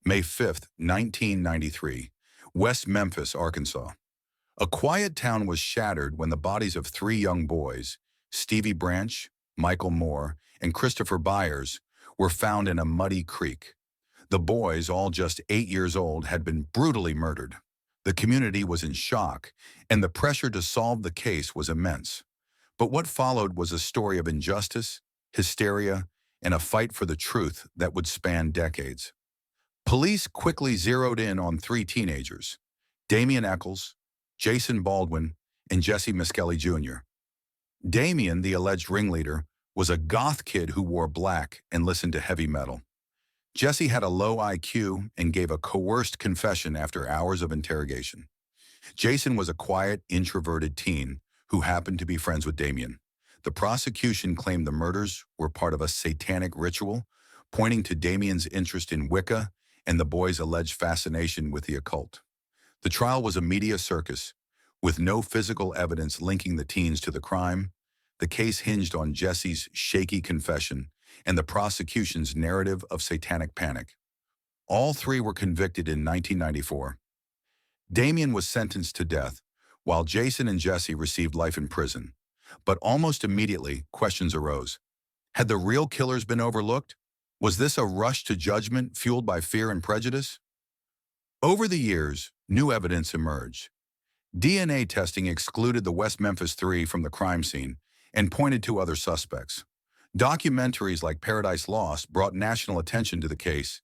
May 5th, 1993, West Memphis, Arkansas. A quiet town was shattered when the bodies of three young boys, Stevie Branch, Michael Moore, and Christopher Byers, were found in a muddy creek. The boys, all just 8 years old, had been brutally murdered. The community was in shock, and the pressure to solve the case was immense. But what followed was a story of injustice, hysteria, and a fight for the truth that would span decades. Police quickly zeroed in on three teenagers, Damian Eccles, Jason Baldwin, and Jesse Miskelly Jr. Damian, the alleged ringleader, was a goth kid who wore black and listened to heavy metal. Jesse had a low IQ and gave a coerced confession after hours of interrogation. Jason was a quiet, introverted teen who happened to be friends with Damian. The prosecution claimed the murders were part of a satanic ritual, pointing to Damian's interest in Wicca and the boys' alleged fascination with the occult. The trial was a media circus, with no physical evidence linking the teens to the crime. The case hinged on Jesse's shaky confession and the prosecution's narrative of satanic panic. All three were convicted in 1994. Damian was sentenced to death, while Jason and Jesse received life in prison. But almost immediately, questions arose. Had the real killers been overlooked? Was this a rush to judgment fueled by fear and prejudice? Over the years, new evidence emerged. DNA testing excluded the West Memphis Three from the crime scene and pointed to other suspects. Documentaries like Paradise Lost brought national attention to the case,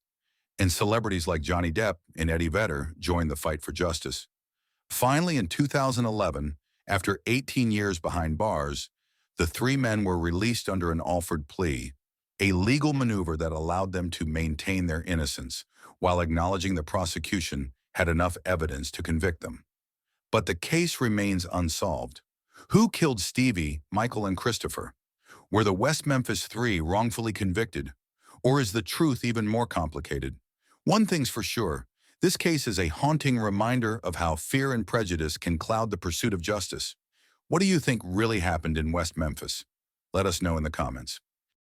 and celebrities like Johnny Depp and Eddie Vedder joined the fight for justice. Finally, in 2011, after 18 years behind bars, the three men were released under an offered plea, a legal maneuver that allowed them to maintain their innocence while acknowledging the prosecution had enough evidence to convict them. But the case remains unsolved. Who killed Stevie, Michael, and Christopher? Were the West Memphis Three wrongfully convicted? Or is the truth even more complicated? One thing's for sure, this case is a haunting reminder of how fear and prejudice can cloud the pursuit of justice. What do you think really happened in West Memphis? Let us know in the comments.